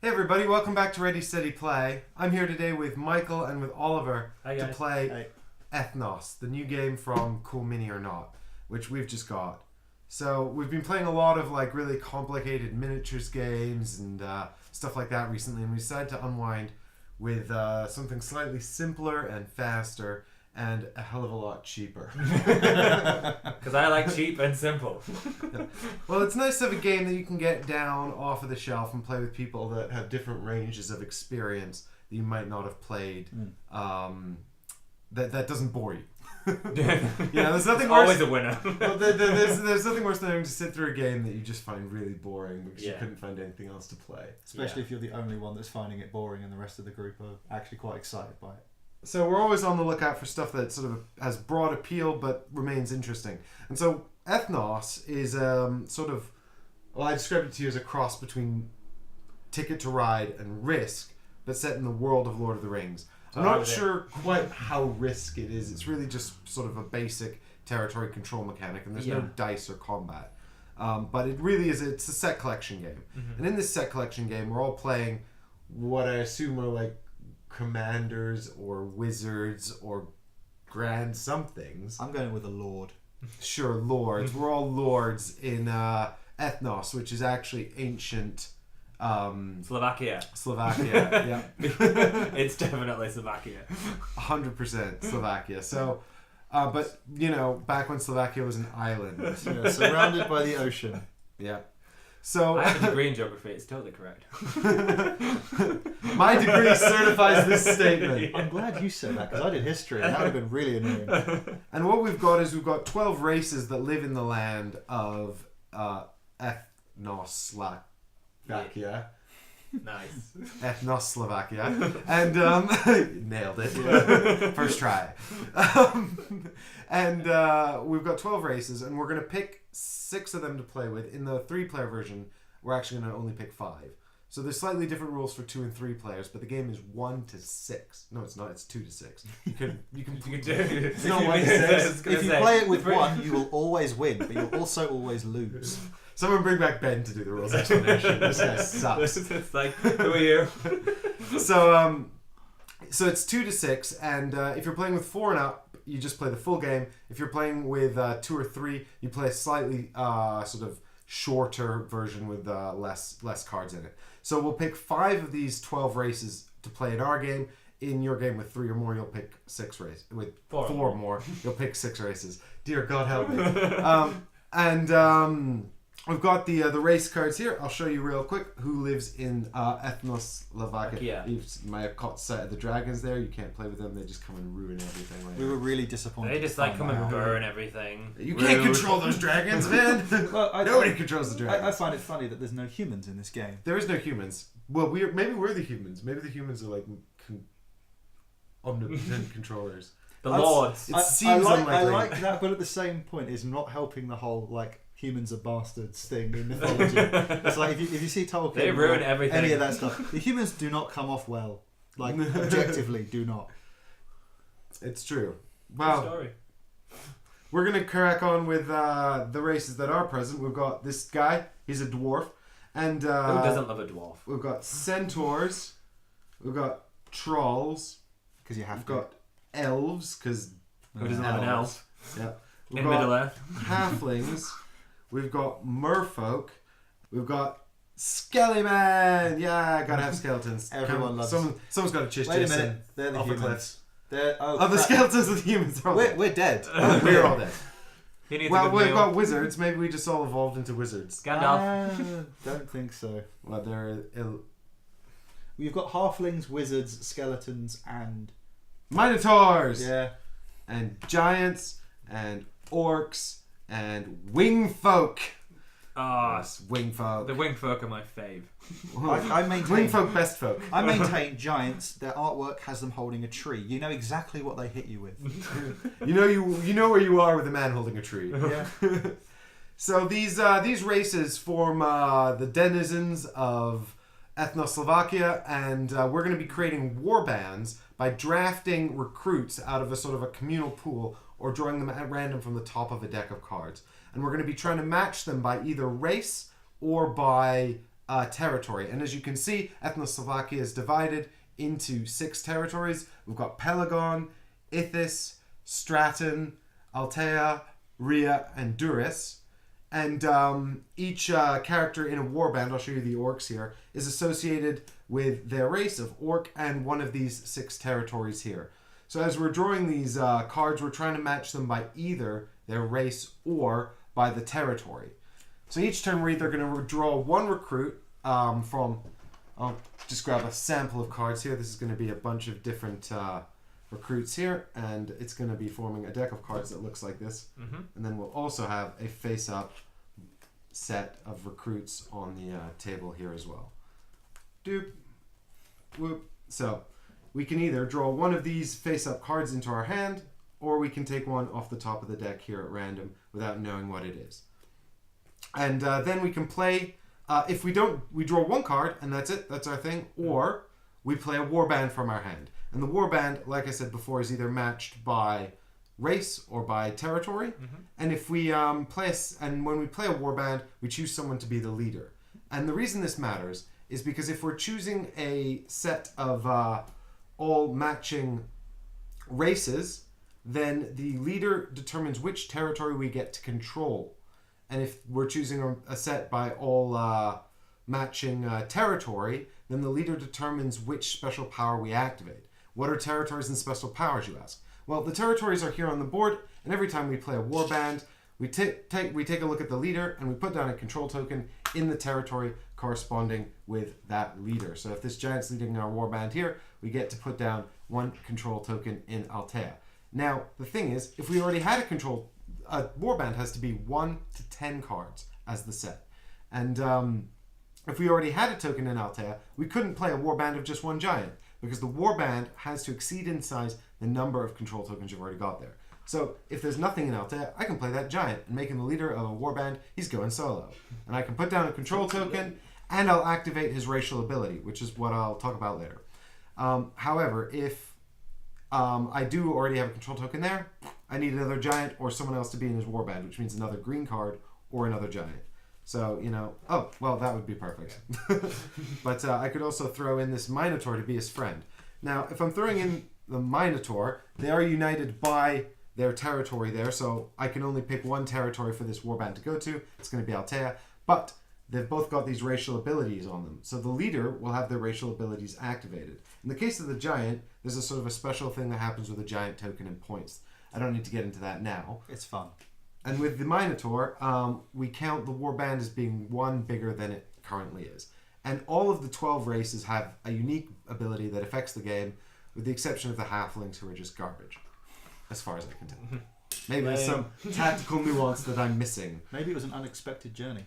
Hey everybody, welcome back to Ready Steady Play. I'm here today with Michael and with Oliver to play Ethnos, the new game from Cool Mini or Not, which we've just got. So we've been playing a lot of like really complicated miniatures games and stuff like that recently, and we decided to unwind with something slightly simpler and faster and a hell of a lot cheaper. Because I like cheap and simple. Well, it's nice to have a game that you can get down off of the shelf and play with people that have different ranges of experience that you might not have played. That doesn't bore you. There's nothing worse. Always a winner. Well, there's nothing worse than having to sit through a game that you just find really boring because you couldn't find anything else to play. Especially if you're the only one that's finding it boring and the rest of the group are actually quite excited by it. So we're always on the lookout for stuff that sort of has broad appeal but remains interesting. And so Ethnos is I described it to you as a cross between Ticket to Ride and Risk, but set in the world of Lord of the Rings. I'm not sure quite how Risk it is. It's really just sort of a basic territory control mechanic, and there's no dice or combat. But it really is, it's a set collection game. And in this set collection game, we're all playing what I assume are like commanders or wizards or grand somethings. I'm going with a lord. Sure, lords. We're all lords in Ethnos, which is actually ancient Slovakia. Yeah. It's definitely Slovakia. 100% Slovakia. So, but, back when Slovakia was an island. Yeah, surrounded by the ocean. Yeah. So I have a degree in geography, it's totally correct. My degree certifies this statement. I'm glad you said that, because I did history, and that would have been really annoying. And what we've got 12 races that live in the land of Ethnos Slovakia. Nice. Ethnos Slovakia. And nailed it. First try. We've got 12 races, and we're going to pick 6 of them to play with. In the 3-player version, we're actually going to only pick 5. So there's slightly different rules for 2 and 3 players, but the game is 1 to 6. No, it's not. It's 2 to 6. You can do it's not 1 to 6. If you play it with 1, you will always win, but you'll also always lose. Someone bring back Ben to do the rules explanation. This guy sucks. It's like, who are you? So it's 2 to 6, and if you're playing with 4 and up, you just play the full game. If you're playing with 2 or 3, you play a slightly sort of shorter version with less cards in it. So we'll pick 5 of these 12 races to play in our game. In your game with 3 or more, you'll pick 6 races. With 4 or more, you'll pick 6 races. Dear God help me. We've got the race cards here. I'll show you real quick who lives in Ethnos Slovakia. You might have caught sight of the dragons there. You can't play with them. They just come and ruin everything. We were really disappointed. They just come and burn everything. You can't control those dragons, man. Nobody controls the dragons. I find it funny that there's no humans in this game. There is no humans. Well, maybe we're the humans. Maybe the humans are like omnipotent controllers. The lords. It seems unlikely. I like that, but at the same point, is not helping the whole humans are bastards thing in mythology. It's like if you see Tolkien, they ruin everything. Any of that stuff. The humans do not come off well. Objectively, do not. It's true. Well, story. We're gonna crack on with the races that are present. We've got this guy. He's a dwarf, and who doesn't love a dwarf? We've got centaurs. We've got trolls. Because you have. We've got elves. Because who doesn't love an elf? Yeah. We've got Middle Earth. Halflings. We've got merfolk. We've got Skellyman. Yeah, gotta have skeletons. Everyone loves. Someone's got to chish. Wait a minute, they're the humans. The skeletons of the humans. We're dead. We're all dead. We've got wizards. Maybe we just all evolved into wizards. Gandalf. Don't think so. Well, We've got halflings, wizards, skeletons, and minotaurs. Yeah, and giants and orcs. And wing folk. Yes, wing folk. The wing folk are my fave. I maintain wing folk, best folk. I maintain giants. Their artwork has them holding a tree. You know exactly what they hit you with. you know where you are with a man holding a tree. Yeah. So these races form the denizens of Ethnos Slovakia, and we're going to be creating war bands by drafting recruits out of a sort of a communal pool or drawing them at random from the top of a deck of cards. And we're going to be trying to match them by either race or by territory. And as you can see, Ethnoslovakia is divided into 6 territories. We've got Pelagon, Ithis, Stratton, Altea, Rhea, and Duris. And each character in a warband, I'll show you the orcs here, is associated with their race of orc and one of these 6 territories here. So as we're drawing these cards, we're trying to match them by either their race or by the territory. So each turn we're either going to draw one recruit from... I'll just grab a sample of cards here. This is going to be a bunch of different recruits here, and it's going to be forming a deck of cards that looks like this. Mm-hmm. And then we'll also have a face-up set of recruits on the table here as well. Doop. Whoop. So we can either draw one of these face-up cards into our hand, or we can take one off the top of the deck here at random without knowing what it is. And then we can play... if we don't, we draw one card and that's it, that's our thing, or we play a warband from our hand. And the warband, like I said before, is either matched by race or by territory. Mm-hmm. And if we when we play a warband, we choose someone to be the leader. And the reason this matters is because if we're choosing a set of all matching races, then the leader determines which territory we get to control. And if we're choosing a set by all matching territory, then the leader determines which special power we activate. What are territories and special powers, you ask? Well, the territories are here on the board, and every time we play a warband, we take a look at the leader, and we put down a control token in the territory corresponding with that leader. So if this giant's leading our warband here, we get to put down one control token in Altea. Now, the thing is, if we already had a warband has to be 1 to 10 cards as the set. And if we already had a token in Altea, we couldn't play a warband of just one giant, because the warband has to exceed in size the number of control tokens you've already got there. So if there's nothing in Altea, I can play that giant, and making the leader of a warband, he's going solo. And I can put down a control token, and I'll activate his racial ability, which is what I'll talk about later. However, if I do already have a control token there, I need another giant or someone else to be in his warband, which means another green card or another giant. So, oh, well, that would be perfect. But I could also throw in this Minotaur to be his friend. Now, if I'm throwing in the Minotaur, they are united by their territory there, so I can only pick one territory for this warband to go to. It's going to be Altea, but they've both got these racial abilities on them. So the leader will have their racial abilities activated. In the case of the giant, there's a sort of a special thing that happens with a giant token and points. I don't need to get into that now. It's fun. And with the Minotaur, we count the warband as being one bigger than it currently is. And all of the 12 races have a unique ability that affects the game, with the exception of the halflings, who are just garbage, as far as I can tell. Maybe there's some tactical nuance that I'm missing. Maybe it was an unexpected journey.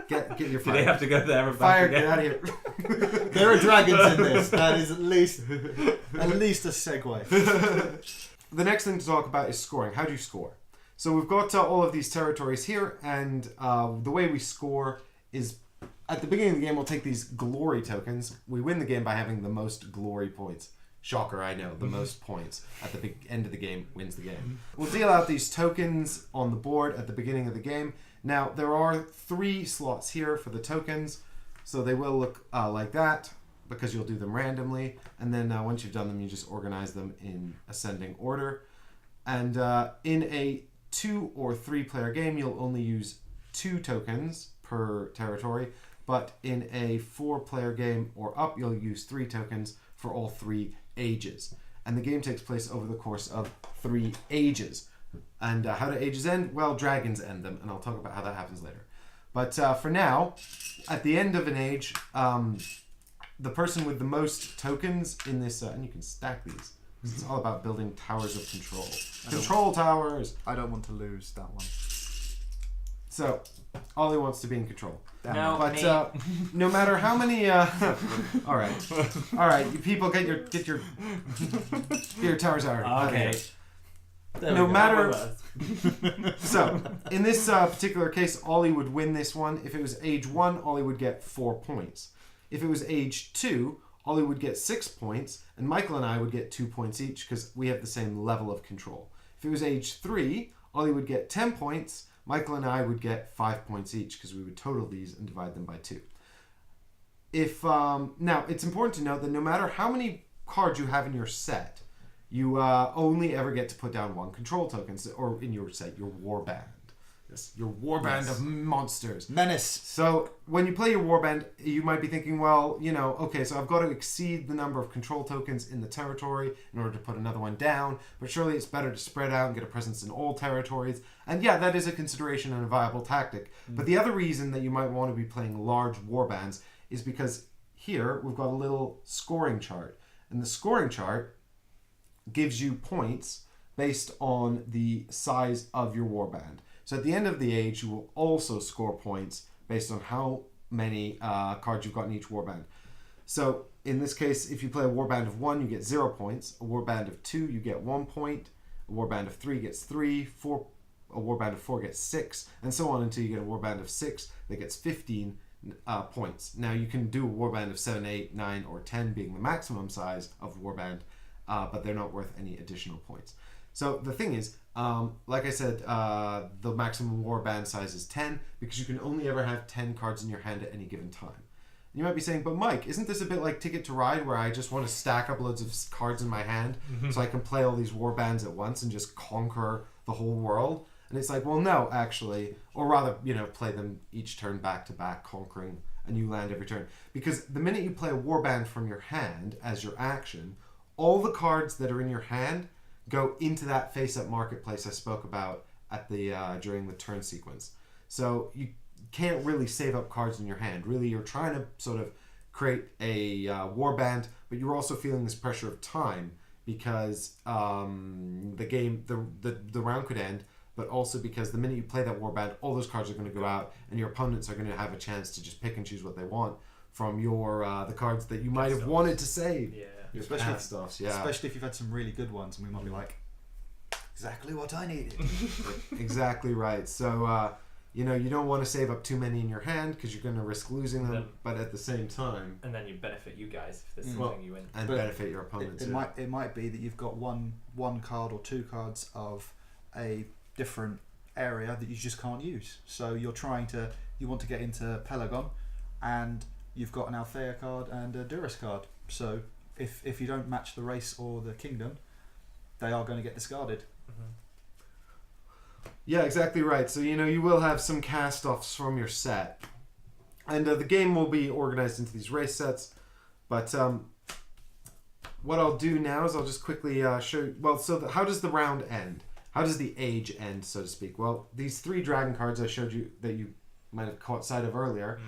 Get your Do fire. they have to go there and Fire, back get out again? of here. There are dragons in this. That is at least a segue. The next thing to talk about is scoring. How do you score? So we've got all of these territories here, and the way we score is at the beginning of the game, we'll take these glory tokens. We win the game by having the most glory points. Shocker, I know. The most points at the end of the game wins the game. We'll deal out these tokens on the board at the beginning of the game. Now, there are 3 slots here for the tokens, so they will look like that, because you'll do them randomly, and then once you've done them, you just organize them in ascending order. And in a 2 or 3 player game, you'll only use 2 tokens per territory, but in a 4 player game or up, you'll use 3 tokens for all 3 ages. And the game takes place over the course of 3 ages. And how do ages end? Well, dragons end them, and I'll talk about how that happens later. But for now, at the end of an age, the person with the most tokens in this, and you can stack these, because it's all about building towers of control. Control towers! I don't want to lose that one. So, Ollie wants to be in control. No, But no matter how many, all right, you people get your towers out. Okay. No matter. So, in this particular case, Ollie would win this one. If it was age 1, Ollie would get 4 points. If it was age 2, Ollie would get 6 points, and Michael and I would get 2 points each because we have the same level of control. If it was age 3, Ollie would get 10 points, Michael and I would get 5 points each because we would total these and divide them by 2. If now, it's important to note that no matter how many cards you have in your set, you only ever get to put down 1 control token, or in your set, your warband. Yes, your warband of monsters. Menace. So when you play your warband, you might be thinking, well, okay, so I've got to exceed the number of control tokens in the territory in order to put another one down, but surely it's better to spread out and get a presence in all territories. And yeah, that is a consideration and a viable tactic. But the other reason that you might want to be playing large warbands is because here we've got a little scoring chart. And the scoring chart gives you points based on the size of your warband. So at the end of the age, you will also score points based on how many cards you've got in each warband. So in this case, if you play a warband of 1, you get 0 points. A warband of 2, you get 1 point. A warband of 3 gets 3. A warband of 4 gets 6, and so on until you get a warband of 6 that gets 15 points. Now you can do a warband of 7, 8, 9, or 10 being the maximum size of warband, but they're not worth any additional points. So the thing is, like I said, the maximum warband size is 10 because you can only ever have 10 cards in your hand at any given time. And you might be saying, but Mike, isn't this a bit like Ticket to Ride where I just want to stack up loads of cards in my hand so I can play all these warbands at once and just conquer the whole world? And it's like, well, no, actually, or rather, play them each turn back to back, conquering a new land every turn. Because the minute you play a warband from your hand as your action, all the cards that are in your hand go into that face-up marketplace I spoke about at the during the turn sequence. So you can't really save up cards in your hand. Really, you're trying to sort of create a warband, but you're also feeling this pressure of time because the round could end, but also because the minute you play that warband, all those cards are going to go out, and your opponents are going to have a chance to just pick and choose what they want from your the cards that you might have wanted to save. Yeah. Especially Especially if you've had some really good ones, and we might be like, exactly what I needed. Exactly right. So you don't want to save up too many in your hand because you're going to risk losing them, but at the same time, and then you benefit you guys if there's something you win, and benefit your opponents. It might be that you've got one card or 2 cards of a different area that you just can't use. So you want to get into Pelagon, and you've got an Althea card and a Duras card. So if you don't match the race or the kingdom, they are going to get discarded. Yeah, exactly right. So you will have some cast-offs from your set, and the game will be organized into these race sets. But what I'll do now is I'll just quickly show you. Well, so how does the round end? How does the age end, so to speak? Well, these 3 dragon cards I showed you that you might have caught sight of earlier.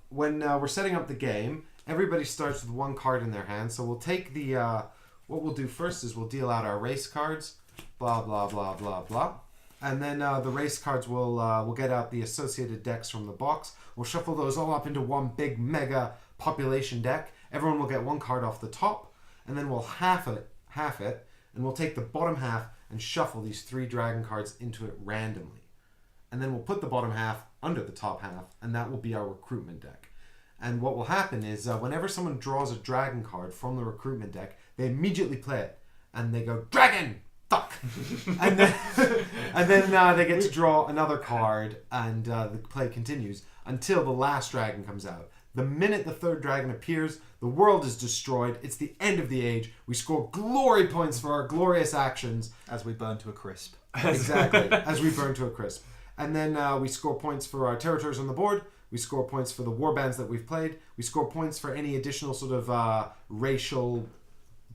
When we're setting up the game, everybody starts with 1 card in their hand. So we'll take the what we'll do first is we'll deal out our race cards, blah blah blah blah blah, and then the race cards we'll get out the associated decks from the box. We'll shuffle those all up into one big mega population deck. Everyone will get 1 card off the top, and then we'll half it, and we'll take the bottom half and shuffle these 3 dragon cards into it randomly, and then we'll put the bottom half under the top half, and that will be our recruitment deck. And what will happen is whenever someone draws a dragon card from the recruitment deck, they immediately play it, and they go, dragon! Fuck! and then they get to draw another card, and the play continues until the last dragon comes out. The minute the 3rd dragon appears, the world is destroyed. It's the end of the age. We score glory points for our glorious actions. As we burn to a crisp. Exactly, as we burn to a crisp. And then we score points for our territories on the board. We score points for the warbands that we've played. We score points for any additional sort of racial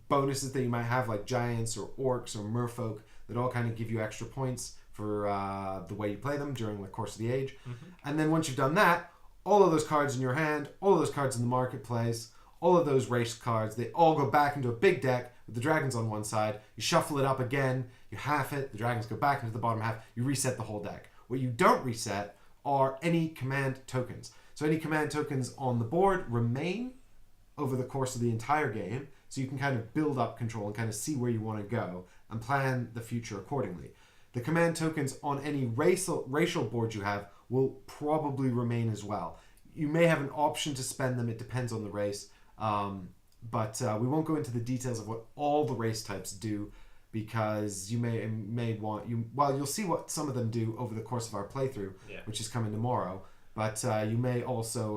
bonuses that you might have, like giants or orcs or merfolk, that all kind of give you extra points for the way you play them during the course of the age. And then once you've done that, all of those cards in your hand, all of those cards in the marketplace, all of those race cards, they all go back into a big deck with the dragons on one side. You shuffle it up again, you half it, the dragons go back into the bottom half, you reset the whole deck. What you don't reset are any command tokens. So any command tokens on the board remain over the course of the entire game, so you can kind of build up control and kind of see where you want to go and plan the future accordingly. The command tokens on any racial board you have will probably remain as well. You may have an option to spend them, it depends on the race, but we won't go into the details of what all the race types do. because you may want you'll see what some of them do over the course of our playthrough, which is coming tomorrow. But you may also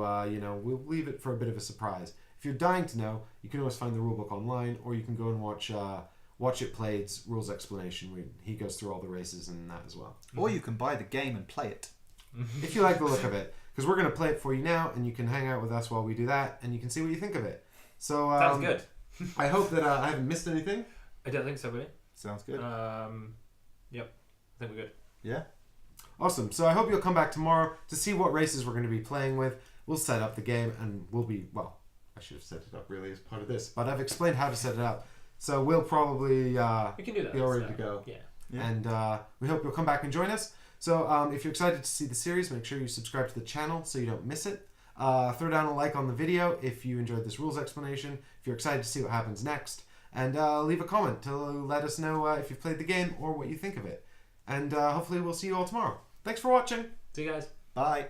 we'll leave it for a bit of a surprise. If you're dying to know, you can always find the rulebook online, or you can go and watch It Played's rules explanation where he goes through all the races and that as well. Or you can buy the game and play it. If you like the look of it. Because we're going to play it for you now, and you can hang out with us while we do that, and you can see what you think of it. So sounds good. I hope that I haven't missed anything. I don't think so, buddy. Sounds good. Yep. I think we're good. Yeah. Awesome. So I hope you'll come back tomorrow to see what races we're going to be playing with. We'll set up the game, and I should have set it up really as part of this, but I've explained how to set it up. So we'll probably we can do that. be all ready to go. Yeah. And we hope you'll come back and join us. So if you're excited to see the series, make sure you subscribe to the channel so you don't miss it. Throw down a like on the video if you enjoyed this rules explanation, if you're excited to see what happens next, and leave a comment to let us know if you've played the game or what you think of it. And hopefully we'll see you all tomorrow. Thanks for watching. See you guys. Bye.